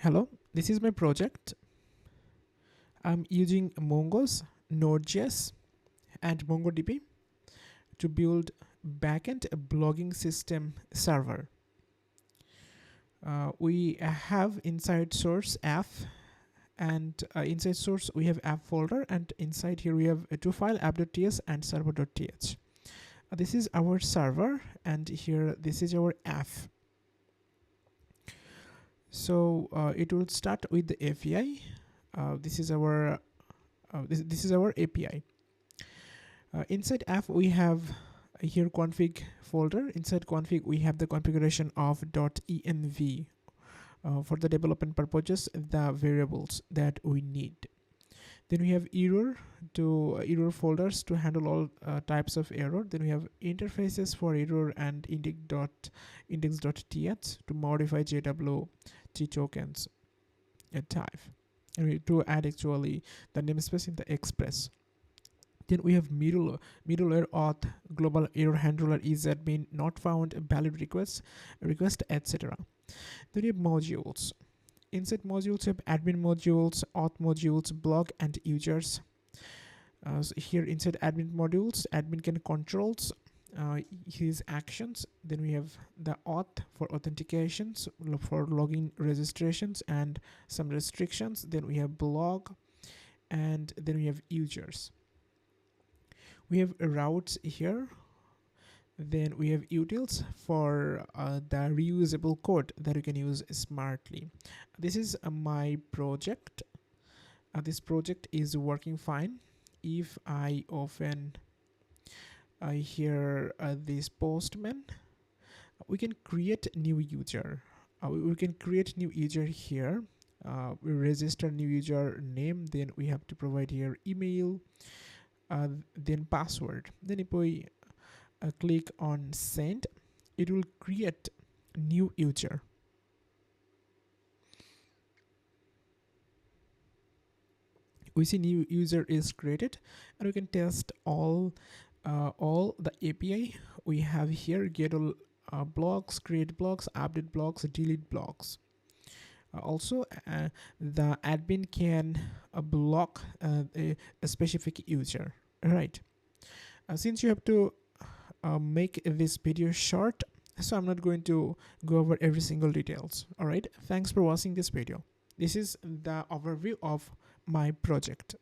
Hello, this is my project. I'm using Mongo's Node.js and MongoDB to build backend blogging system server. We have inside source app, and inside source we have app folder, and inside here we have a two file app.ts and server.th. This is our server, and here this is our app. So it will start with the API. This is our API. Inside app we have here config folder. Inside config we have the configuration of .env for the development purposes, the variables that we need. Then we have error folders to handle all types of error. Then we have interfaces for error and index.th to modify JWT tokens type, and to add actually the namespace in the express. Then we have middleware auth, global error handler, is-admin, not found, valid request, etc. Then we have modules. Inside modules, we have admin modules, auth modules, blog, and users. So here inside admin modules, admin can controls his actions. Then we have the auth for authentications, for login registrations, and some restrictions. Then we have blog, and then we have users. We have routes here. Then we have utils for the reusable code that you can use smartly. This is my project. This project is working fine. If I open here this postman, we can create new user. We can create new user here. We register new user name. Then we have to provide here email. Then password. Then if we click on send, it will create new user. We see new user is created, and we can test all the API we have here: get all blocks, create blocks, update blocks, delete blocks. Also, the admin can block a specific user. Right. Since you have to make this video short, so I'm not going to go over every single details. All right. Thanks for watching this video. This is the overview of my project.